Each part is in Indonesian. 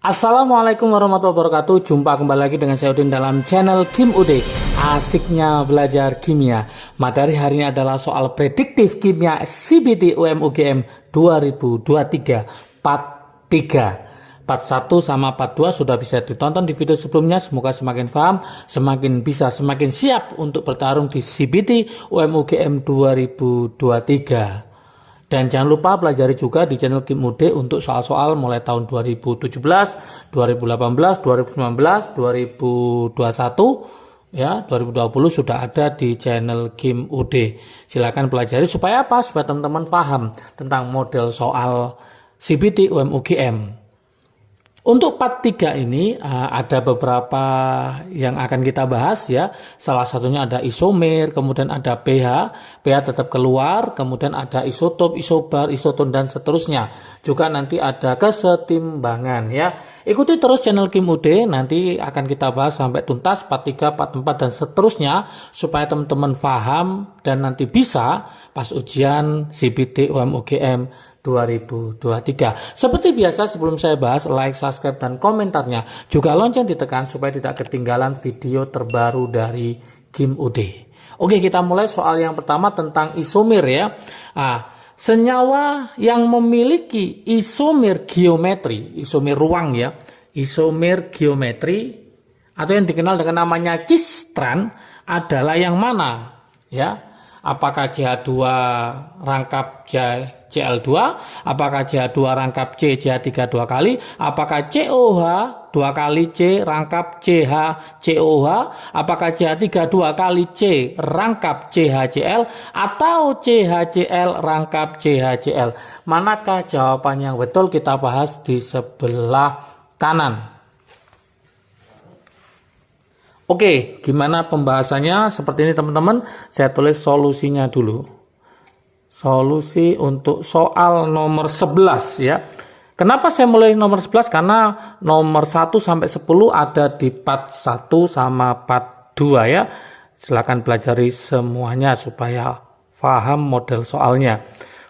Assalamualaikum warahmatullahi wabarakatuh. Jumpa kembali lagi dengan saya Udin dalam channel Kim Ude. Asiknya belajar kimia. Materi hari ini adalah soal prediktif kimia CBT UM/UGM 2023 part 3. Part 1 sama part 2 sudah bisa ditonton di video sebelumnya. Semoga semakin paham, semakin siap untuk bertarung di CBT UM/UGM 2023. Dan jangan lupa pelajari juga di channel Kim Ude untuk soal-soal mulai tahun 2017, 2018, 2019, 2021, ya 2020 sudah ada di channel Kim Ude. Silakan pelajari supaya apa? Supaya teman-teman paham tentang model soal CBT UM/UGM. Untuk part 3 ini ada beberapa yang akan kita bahas ya. Salah satunya ada isomer, kemudian ada pH tetap keluar, kemudian ada isotop, isobar, isoton dan seterusnya. Juga nanti ada kesetimbangan ya. Ikuti terus channel Kim Ude, nanti akan kita bahas sampai tuntas part 3, part 4 dan seterusnya supaya teman-teman paham dan nanti bisa pas ujian CBT UM/UGM 2023. Seperti biasa sebelum saya bahas, like, subscribe, dan komentarnya. Juga lonceng ditekan supaya tidak ketinggalan video terbaru dari Kim Ude. Oke, kita mulai soal yang pertama tentang isomer ya. Senyawa yang memiliki isomer geometri, isomer ruang ya, isomer geometri atau yang dikenal dengan namanya cis-tran adalah yang mana ya? Apakah CH2 rangkap Cl2, apakah CH2 rangkap C, CH3 2 kali, apakah COH 2 kali C rangkap CH, COH, apakah CH3 2 kali C rangkap CHCl, atau CHCl rangkap CHCl. Manakah jawaban yang betul? Kita bahas di sebelah kanan. Oke, gimana pembahasannya? Seperti ini teman-teman, saya tulis solusinya dulu. Solusi untuk soal nomor 11 ya. Kenapa saya mulai nomor 11? Karena nomor 1 sampai 10 ada di part 1 sama part 2 ya. Silakan pelajari semuanya supaya paham model soalnya.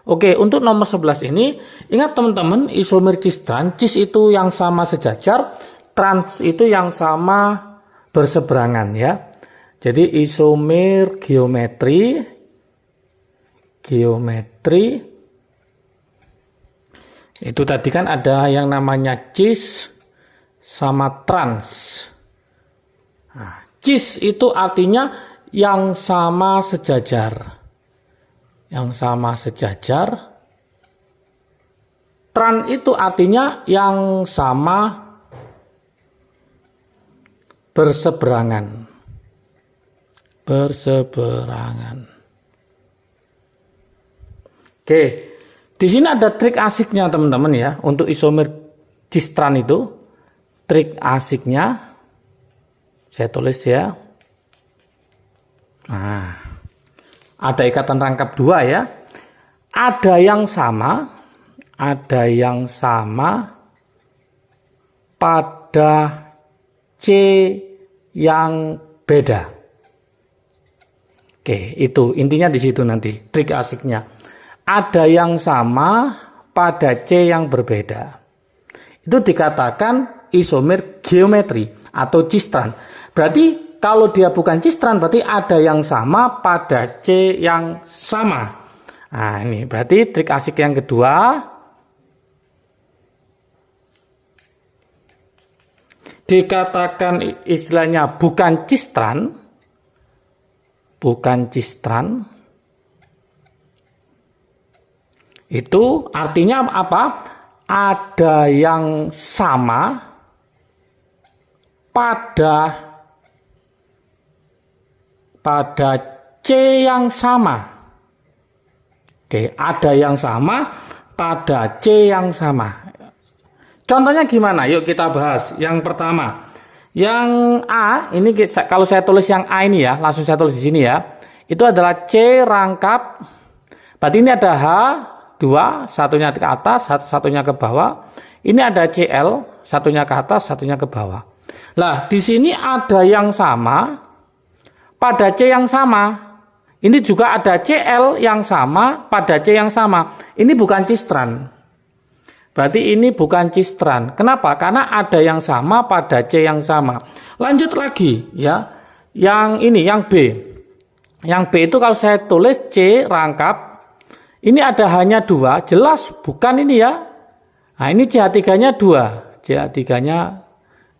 Oke, untuk nomor 11 ini, ingat teman-teman, isomer cis-tran, cis itu yang sama sejajar, trans itu yang sama berseberangan ya. Jadi isomer geometri itu tadi kan ada yang namanya cis sama trans. Cis itu artinya yang sama sejajar. Trans itu artinya yang sama berseberangan. Oke, di sini ada trik asiknya teman-teman ya untuk isomer cis-tran itu. Trik asiknya saya tulis ya. Ada ikatan rangkap 2 ya. Ada yang sama pada C yang beda. Oke, itu intinya di situ nanti trik asiknya. Ada yang sama pada C yang berbeda. Itu dikatakan isomer geometri atau cis-tran. Berarti kalau dia bukan cis-tran berarti ada yang sama pada C yang sama. Nah, ini berarti trik asik yang kedua. Dikatakan istilahnya bukan cis-tran. Itu artinya apa? Ada yang sama pada C yang sama. Oke, ada yang sama pada C yang sama. Contohnya gimana? Yuk kita bahas. Yang pertama, yang A, ini kalau saya tulis yang A ini ya, langsung saya tulis di sini ya. Itu adalah C rangkap, berarti ini ada H2, satunya ke atas, satunya ke bawah. Ini ada Cl, satunya ke atas, satunya ke bawah. Lah, di sini ada yang sama pada C yang sama. Ini juga ada Cl yang sama pada C yang sama. Ini bukan cis-tran. Berarti ini bukan cistran. Kenapa? Karena ada yang sama pada C yang sama. Lanjut lagi ya. Yang ini, yang B. Yang B itu kalau saya tulis C rangkap, ini ada hanya 2, jelas bukan ini ya. Nah ini CH3-nya 2, CH3-nya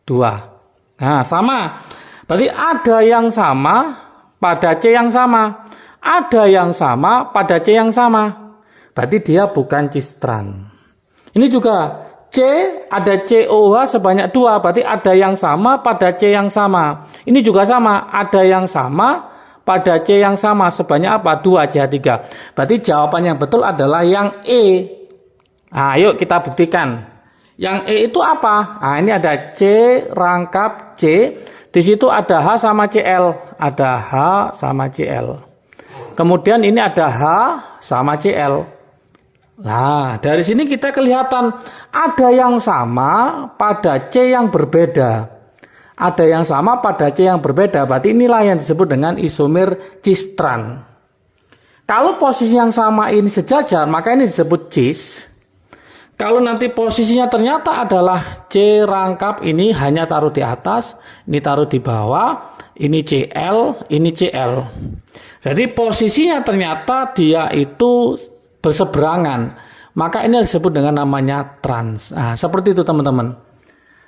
2. Nah sama, berarti ada yang sama pada C yang sama, ada yang sama pada C yang sama. Berarti dia bukan cistran. Ini juga C, ada COH sebanyak 2, berarti ada yang sama pada C yang sama. Ini juga sama, ada yang sama pada C yang sama sebanyak apa? 2 CH3. Berarti jawaban yang betul adalah yang E. Nah, yuk kita buktikan. Yang E itu apa? Nah, ini ada C rangkap C. Di situ ada H sama Cl. Ada H sama Cl. Kemudian ini ada H sama Cl. Nah, dari sini kita kelihatan ada yang sama pada C yang berbeda. Ada yang sama pada C yang berbeda, berarti inilah yang disebut dengan isomer cistran. Kalau posisi yang sama ini sejajar, maka ini disebut cis. Kalau nanti posisinya ternyata adalah C rangkap ini hanya taruh di atas, ini taruh di bawah, ini Cl, ini Cl. Jadi posisinya ternyata dia itu berseberangan, maka ini disebut dengan namanya trans. Nah, seperti itu teman-teman.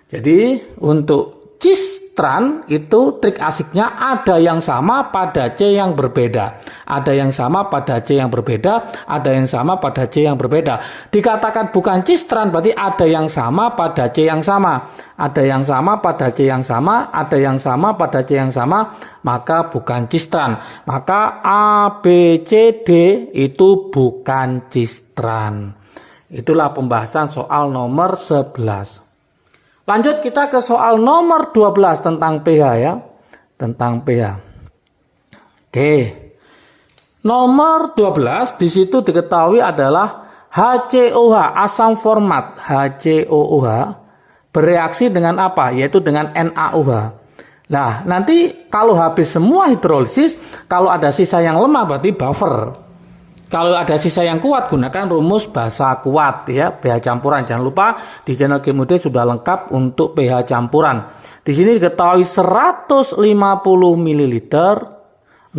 Jadi untuk cistran itu trik asiknya ada yang sama pada C yang berbeda. Ada yang sama pada C yang berbeda, ada yang sama pada C yang berbeda. Dikatakan bukan cistran berarti ada yang sama pada C yang sama. Ada yang sama pada C yang sama, ada yang sama pada C yang sama, maka bukan cistran. Maka A, B, C, D itu bukan cistran. Itulah pembahasan soal nomor 11. Lanjut kita ke soal nomor 12 tentang pH ya. Tentang pH. Oke. Nomor 12 di situ diketahui adalah HCOH, asam format HCOOH bereaksi dengan apa? Yaitu dengan NaOH. Nah, nanti kalau habis semua hidrolisis, kalau ada sisa yang lemah berarti buffer. Kalau ada sisa yang kuat, gunakan rumus basa kuat ya, pH campuran. Jangan lupa di channel Kim UD sudah lengkap untuk pH campuran. Di sini diketahui 150 ml 0,1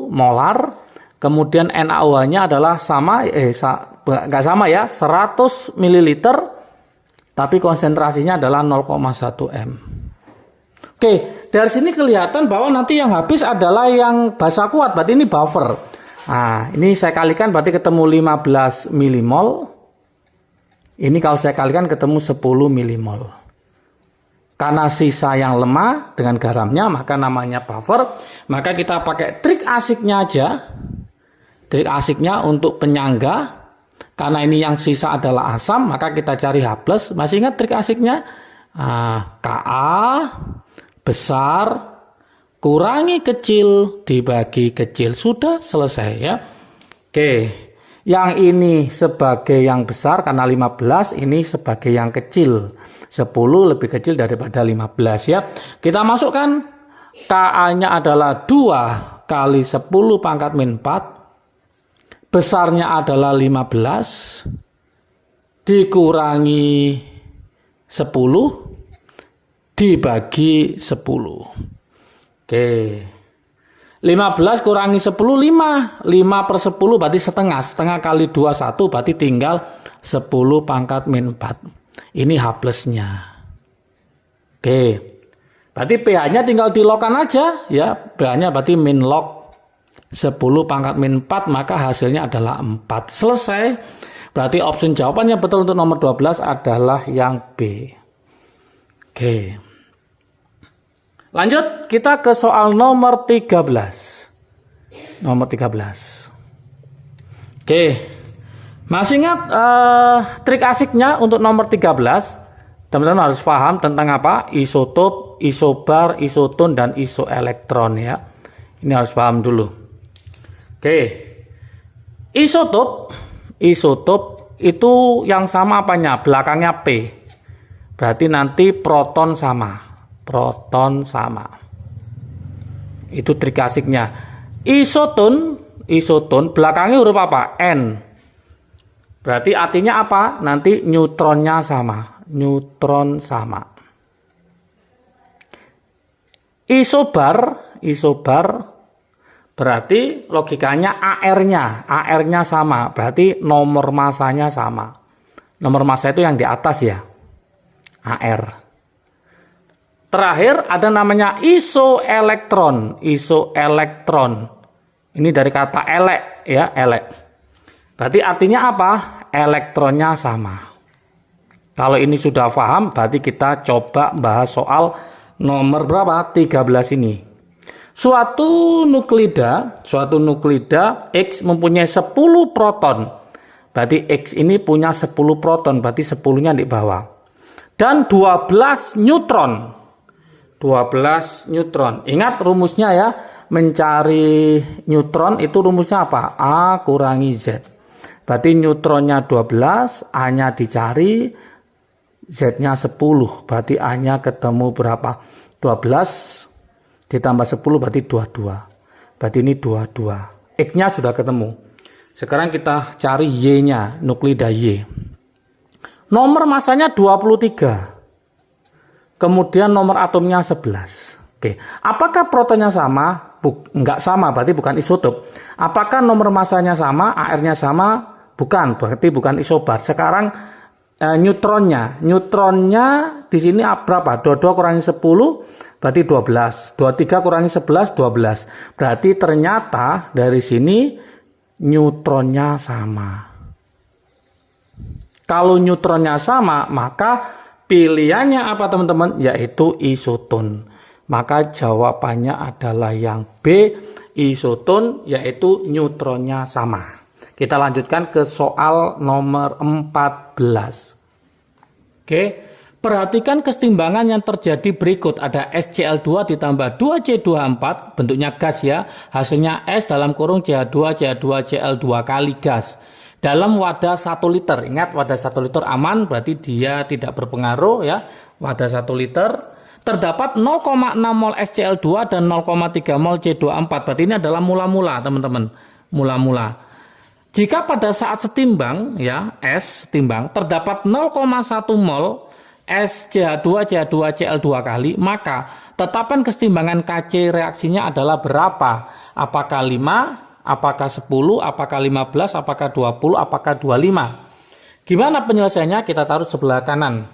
molar. Kemudian NaOH-nya adalah sama enggak sama ya, 100 ml tapi konsentrasinya adalah 0,1 m. Oke, dari sini kelihatan bahwa nanti yang habis adalah yang basa kuat, berarti ini buffer. Nah, ini saya kalikan berarti ketemu 15 milimol. Ini kalau saya kalikan ketemu 10 milimol. Karena sisa yang lemah dengan garamnya maka namanya buffer. Maka kita pakai trik asiknya aja. Trik asiknya untuk penyangga. Karena ini yang sisa adalah asam, maka kita cari H+. Masih ingat trik asiknya? Ka besar kurangi kecil dibagi kecil. Sudah selesai ya. Oke. Yang ini sebagai yang besar karena 15, ini sebagai yang kecil. 10 lebih kecil daripada 15 ya. Kita masukkan Ka-nya adalah 2 kali 10 pangkat min 4. Besarnya adalah 15 dikurangi 10 dibagi 10. Oke, 15 kurangi 10, 5. 5 per 10 berarti setengah. Setengah kali 2, 1 berarti tinggal 10 pangkat min 4. Ini H+-nya. Oke, berarti pH-nya tinggal dilogkan aja. Ya, pH-nya berarti min log 10 pangkat min 4, maka hasilnya adalah 4. Selesai. Berarti opsi jawabannya betul untuk nomor 12 adalah yang B. Oke. Lanjut kita ke soal nomor 13. Nomor 13. Oke. Masih ingat trik asiknya untuk nomor 13? Teman-teman harus paham tentang apa? Isotop, isobar, isoton, dan isoelektron ya. Ini harus paham dulu. Oke. Isotop itu yang sama apanya? Belakangnya P. Berarti nanti proton sama. Proton sama. Itu trik asiknya. Isoton belakangnya huruf apa? N. Berarti artinya apa? Nanti neutronnya sama. Neutron sama. Isobar berarti logikanya AR-nya sama. Berarti nomor masanya sama. Nomor massa itu yang di atas ya. AR. Terakhir ada namanya isoelektron. Ini dari kata elek ya, elek. Berarti artinya apa? Elektronnya sama. Kalau ini sudah paham, berarti kita coba bahas soal nomor berapa? 13 ini. Suatu nuklida X mempunyai 10 proton. Berarti X ini punya 10 proton, berarti 10-nya di bawah. Dan 12 neutron. 12 neutron. Ingat rumusnya ya, mencari neutron itu rumusnya apa? A kurangi Z. Berarti neutronnya 12, A-nya dicari, Z-nya 10. Berarti A-nya ketemu berapa? 12 ditambah 10 berarti 22. Berarti ini 22. X-nya sudah ketemu. Sekarang kita cari Y-nya, nuklida Y. Nomor masanya 23. Kemudian nomor atomnya 11. Oke, apakah protonnya sama? Enggak sama, berarti bukan isotop. Apakah nomor masanya sama, AR-nya sama? Bukan, berarti bukan isobar. Sekarang neutronnya di sini berapa? 22 kurangi 10 berarti 12. 23 kurangi 11 12. Berarti ternyata dari sini neutronnya sama. Kalau neutronnya sama, maka pilihannya apa teman-teman? Yaitu isoton. Maka jawabannya adalah yang B, isoton, yaitu neutronnya sama. Kita lanjutkan ke soal nomor 14. Oke, perhatikan kesetimbangan yang terjadi berikut. Ada SCl2 ditambah 2C24, bentuknya gas ya. Hasilnya S dalam kurung CH2CH2Cl2 kali gas. Dalam wadah 1 liter. Ingat wadah 1 liter aman, berarti dia tidak berpengaruh ya. Wadah 1 liter. Terdapat 0,6 mol SCl2 dan 0,3 mol C24. Berarti ini adalah mula-mula teman-teman. Mula-mula. Jika pada saat setimbang ya S setimbang terdapat 0,1 mol SCH2CH2Cl2 kali, maka tetapan kesetimbangan Kc reaksinya adalah berapa? Apakah 5, apakah 10, apakah 15, apakah 20, apakah 25? Gimana penyelesaiannya? Kita taruh sebelah kanan.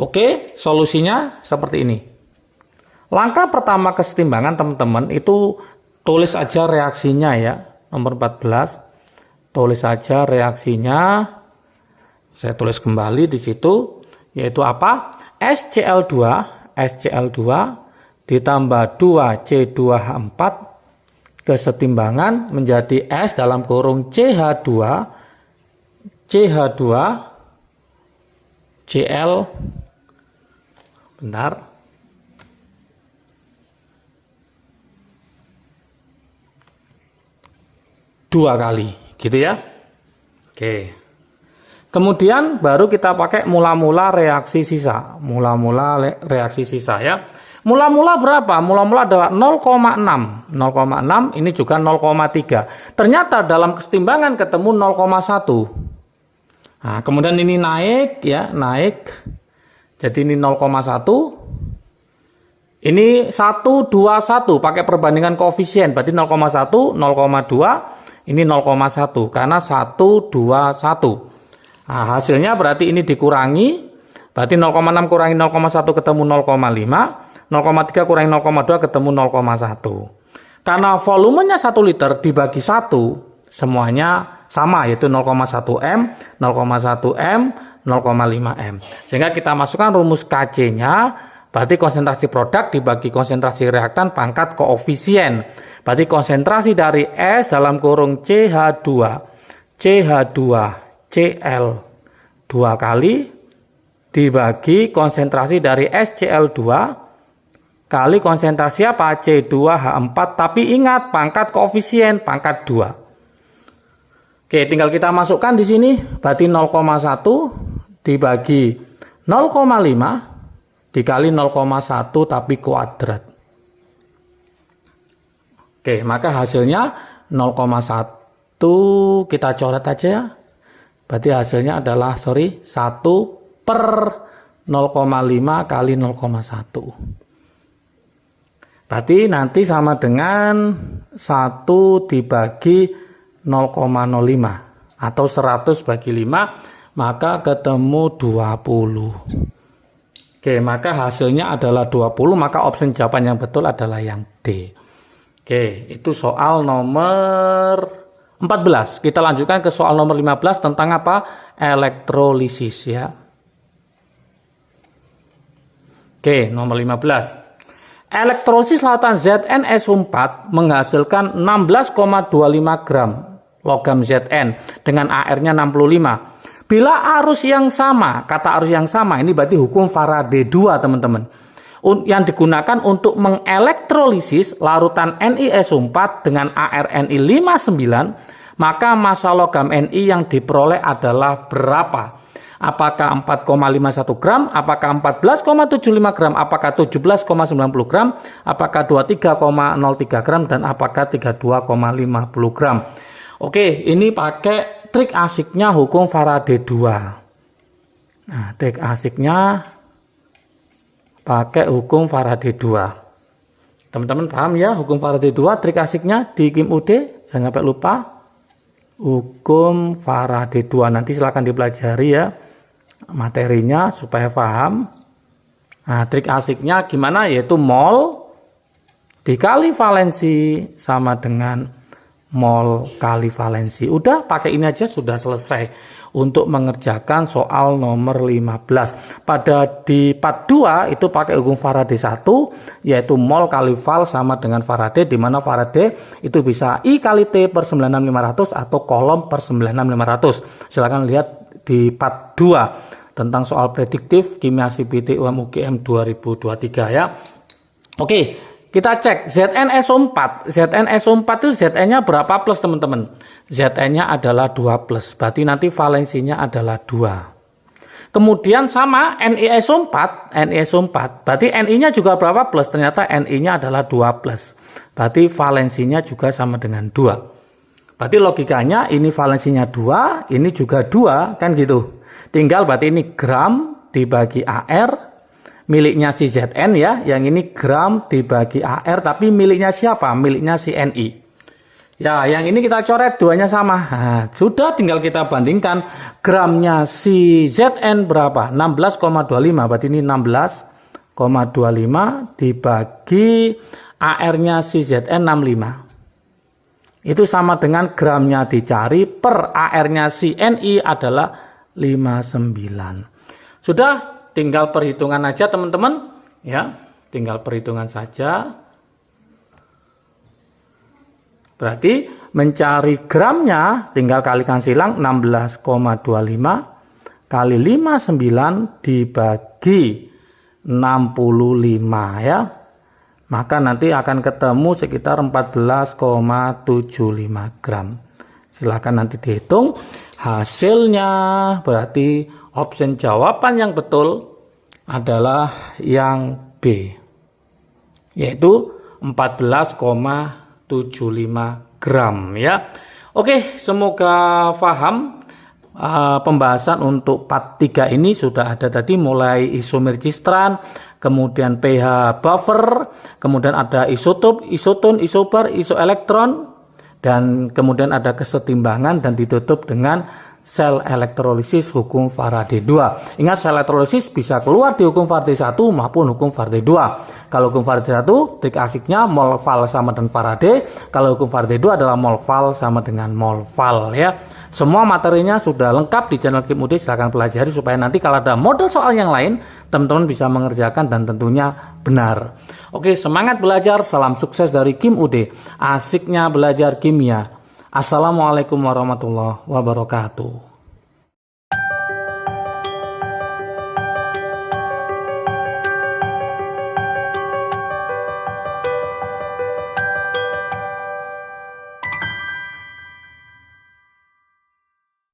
Oke, solusinya seperti ini. Langkah pertama kesetimbangan teman-teman itu tulis aja reaksinya ya. Nomor 14, tulis saja reaksinya. Saya tulis kembali di situ, yaitu apa? SCl2 ditambah 2C2H4 kesetimbangan menjadi S dalam kurung CH2 Cl. Bentar. Dua kali, gitu ya. Oke. Kemudian baru kita pakai mula-mula reaksi sisa. Mula-mula reaksi sisa ya. Mula-mula berapa? Mula-mula adalah 0,6. 0,6 ini juga 0,3. Ternyata dalam kesetimbangan ketemu 0,1. Nah, kemudian ini naik ya, naik. Jadi ini 0,1. Ini 1, 2, 1 pakai perbandingan koefisien. Berarti 0,1, 0,2. Ini 0,1 karena 1, 2, 1. Nah, hasilnya berarti ini dikurangi. Berarti 0,6 kurangi 0,1 ketemu 0,5. 0,3 kurangi 0,2 ketemu 0,1. Karena volumenya 1 liter dibagi 1, semuanya sama yaitu 0,1 M, 0,1 M, 0,5 M. Sehingga kita masukkan rumus Kc-nya. Berarti konsentrasi produk dibagi konsentrasi reaktan pangkat koefisien. Berarti konsentrasi dari S dalam kurung CH2Cl 2 kali dibagi konsentrasi dari SCl2 kali konsentrasi apa? C2H4. Tapi ingat pangkat koefisien pangkat 2. Oke, tinggal kita masukkan di sini. Berarti 0,1 dibagi 0,5 dikali 0,1 tapi kuadrat. Oke, maka hasilnya 0,1 kita coret aja ya. Berarti hasilnya adalah 1 per 0,5 kali 0,1. Berarti nanti sama dengan 1 dibagi 0,05 atau 100 bagi 5, maka ketemu 20. Oke, maka hasilnya adalah 20, maka opsi jawaban yang betul adalah yang D. Oke, itu soal nomor 14. Kita lanjutkan ke soal nomor 15 tentang apa? Elektrolisis ya. Oke, nomor 15. Elektrolisis lautan ZnSO4 menghasilkan 16,25 gram logam Zn dengan AR-nya 65. Bila arus yang sama, kata arus yang sama ini berarti hukum Faraday 2 teman-teman. Yang digunakan untuk mengelektrolisis larutan NiSO4 dengan AR Ni 59, maka massa logam Ni yang diperoleh adalah berapa? Apakah 4,51 gram, apakah 14,75 gram, apakah 17,90 gram, apakah 23,03 gram, dan apakah 32,50 gram. Oke, ini pakai trik asiknya hukum Faraday 2. Nah, trik asiknya pakai hukum Faraday 2. Teman-teman paham ya hukum Faraday 2, trik asiknya di Kim UD, jangan sampai lupa. Hukum Faraday 2 nanti silahkan dipelajari ya materinya supaya paham. Nah, trik asiknya gimana? Yaitu mol dikali valensi sama dengan mol kali valensi. Udah pakai ini aja sudah selesai untuk mengerjakan soal nomor 15. Pada di part 2 itu pakai hukum Faraday 1 yaitu mol kali val sama dengan Faraday, di mana Faraday itu bisa I kali T per 96500 atau kolom per 96500. Silakan lihat di part 2 tentang soal prediktif kimia CBT UM/UGM 2023 ya. Oke, kita cek ZnSO4. ZnSO4 itu Zn-nya berapa plus teman-teman? Zn-nya adalah 2 plus. Berarti nanti valensinya adalah 2. Kemudian sama NiSO4. Berarti Ni-nya juga berapa plus? Ternyata Ni-nya adalah 2 plus. Berarti valensinya juga sama dengan 2. Berarti logikanya ini valensinya 2, ini juga 2, kan gitu. Tinggal berarti ini gram dibagi AR, miliknya si Zn ya, yang ini gram dibagi AR, tapi miliknya siapa? Miliknya si Ni. Ya, yang ini kita coret duanya sama. Nah, sudah tinggal kita bandingkan gramnya si Zn berapa? 16,25, berarti ini 16,25 dibagi AR-nya si Zn 65. Itu sama dengan gramnya dicari per AR-nya si Ni adalah 59. Sudah, tinggal perhitungan aja teman-teman ya, tinggal perhitungan saja. Berarti mencari gramnya tinggal kalikan silang 16,25 kali 59 dibagi 65 ya. Maka nanti akan ketemu sekitar 14,75 gram. Silahkan nanti dihitung hasilnya. Berarti opsi jawaban yang betul adalah yang B, yaitu 14,75 gram ya. Oke, semoga paham. Pembahasan untuk part 3 ini sudah ada tadi, mulai isomer registran, kemudian pH buffer, kemudian ada isotop, isoton, isobar, isoelektron, dan kemudian ada kesetimbangan dan ditutup dengan sel elektrolisis hukum Faraday 2. Ingat, sel elektrolisis bisa keluar di hukum Faraday 1 maupun hukum Faraday 2. Kalau hukum Faraday 1 trik asiknya mol val sama dengan Faraday. Kalau hukum Faraday 2 adalah mol val sama dengan mol val ya. Semua materinya sudah lengkap di channel Kim UD, silahkan pelajari supaya nanti kalau ada model soal yang lain teman-teman bisa mengerjakan dan tentunya benar. Oke, semangat belajar, salam sukses dari Kim UD. Asiknya belajar kimia. Assalamualaikum warahmatullahi wabarakatuh.